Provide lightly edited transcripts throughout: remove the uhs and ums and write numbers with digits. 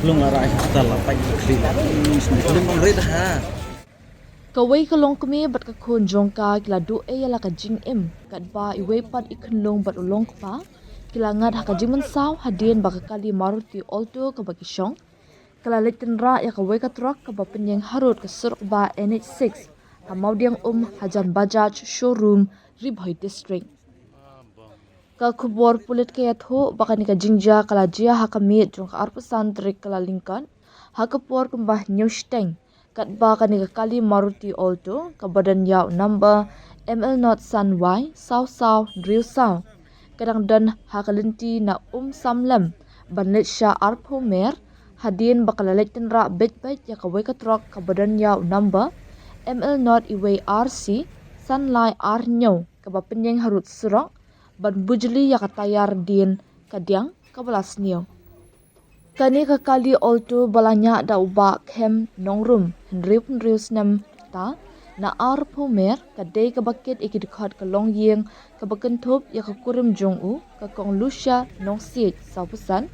Belum arah kita lapai kri. Belum red ha. Kawai kalong kami bat ka khon jongka kila du e yala ka jing im kat ba iwe pat ikun long bat ulong pa kila ngat ha ka jiman saw hadien ba ka kali Maruti Alto ka ba kishong kala letin ra ya kawai ka truck ka ba penyeng harut ka suruk ba NH6 ha maudiang hajan Bajaj showroom Ribhoi district ka khubor pulit kaya tho baka ni ka jingja kala jia ha ka mit jong ka arpasan trik kala lingkan ha ka por kumbah nyusteng kat ba ka ni ka kali Maruti Alto ka badan yaw number ML Not Sun Y saw drill saw kadang dan ha ka linti na samlam banlet sha arpo mer hadin bakala letten ra bet ya ka weka truck ka badan yaw number ML Not Iway RC Sunlight R nyaw ka ba penyeng harut surok ban bujli ya ka tayar din kadyang ka balas niyo kani ka kali Alto balanya da uba kem nongrum henrius nam ta na arpo mer ka day ka bakit ikidikhat ka long yeng ka bakentop ya ka kurim jong u ka kong lusha nong sit saupusan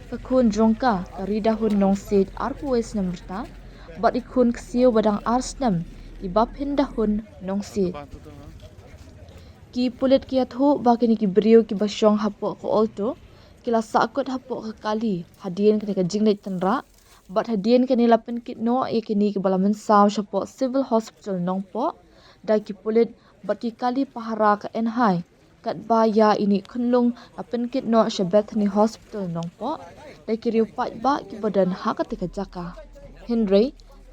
ka khun jongka ka ridahun nong sit arpo wes nam ta bat ikun ksiu badang arsnam ibap hindahun nong sit ki pulit kia tho bakini ki brio ki basyong hapo ko Alto kila sakut hapo ka kali hadien kini ka jinglet tenra bat hadien kini lapen kit no e kini ki balaman saw shapo civil hospital nongpo da ki pulit bat ki kali pahara ka enhai kat baya ini kunlung lapen kit no sha Bethany hospital nongpo da ki riu pat ba ki badan ha ka tika jaka Henry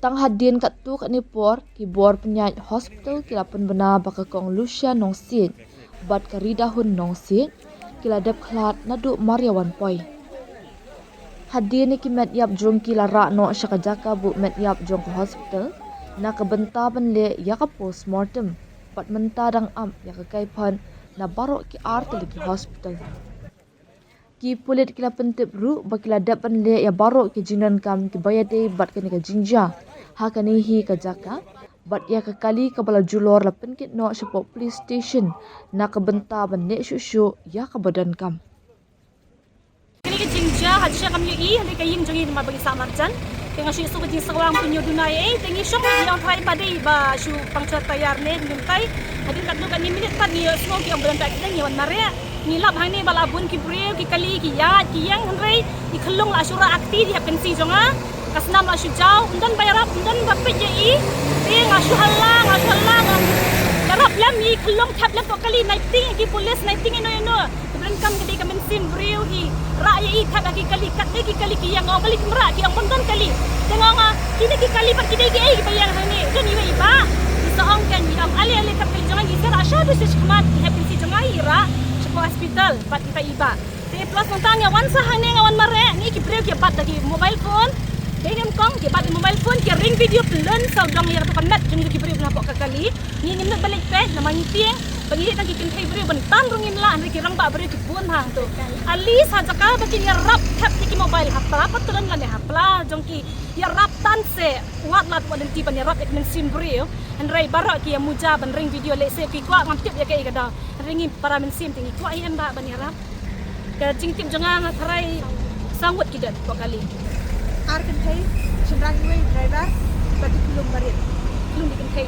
tang hadien kat tu kat ni por ki bor penyait hospital ki lapen bena baka kong Lucia nong sit bat ka ridahun nong sit kila dep klat na du Mariawan poi hadien ni ki met yap jong kila ra no syakajaka bu met yap jong ke hospital na ka benta ban le ya ka postmortem bat menta dang am ya ka kaipan na barok ki art ki hospital ki pulit kila pentip ru bakila dep ban le ya barok ki jinan kam ki bayade bat ka ni ka jingja ha ka ni hi ka jaka bat ya ka kali ka bala julor la penkit no syapo police station na ka benta ban ne shushu ya ka badan kam kini ka jingja hadisya kam yu i handi ka ying jongi ma bagi samarjan tenga shi su bajing sawang punyo dunai tengi syong yang thai padai ba shu pangcha tayar ne dum tai hadin kat kan ni minit pat ni smo ki ambulan tak kita nyawan mare ni lap hang ni bala bun ki breu ki kali ki ya ki yang hanrei ki khlong la asura akti di pensi jonga kasnam la shu jaw undan bayarap undan bapet je i ting ashu halang darap lam i khlong thap lam to kali naiting ki police naiting ino keberan kam kedi kamen sim breu hi ra ya i thak ki kali kat ki kali ki yang balik mera ki ang bondan kali tengok kini ki kali pat kidai ki ai bayang hani dan iba iba seong kan yang ale kap kali jangan gi sera asha du sechmat happy si jangan ira sepo hospital pat kita iba te plus nonton ya wan sah ni ngawan mare ni ki breu ki pat lagi mobile phone Dengan kong ki bat mobile phone ki ring video pelun sau dong ya to mat jeng ki breu napok ka kali ni ngin balik pe nama ni tieng bagi kita ki pintai breu bentan rungin la ni ki rang ba breu ki bun hang tu ali sa jaka bagi ni rap tap ki mobile hapla patulun la ni hapla jong ki ya rap tan se wat lat wadan ti ban ya rap men sim breu en rai barak ki ya muja ban ring video le se ki kwa ngam tip ya kai kada ringi para men sim tingi kwa iem ba ban ya rap ka jing tip jangan tharai sangwat ki dat kwa kali Ar kan kai, sembrang iwe driver, bagi kulung barit. Belum dikenkai.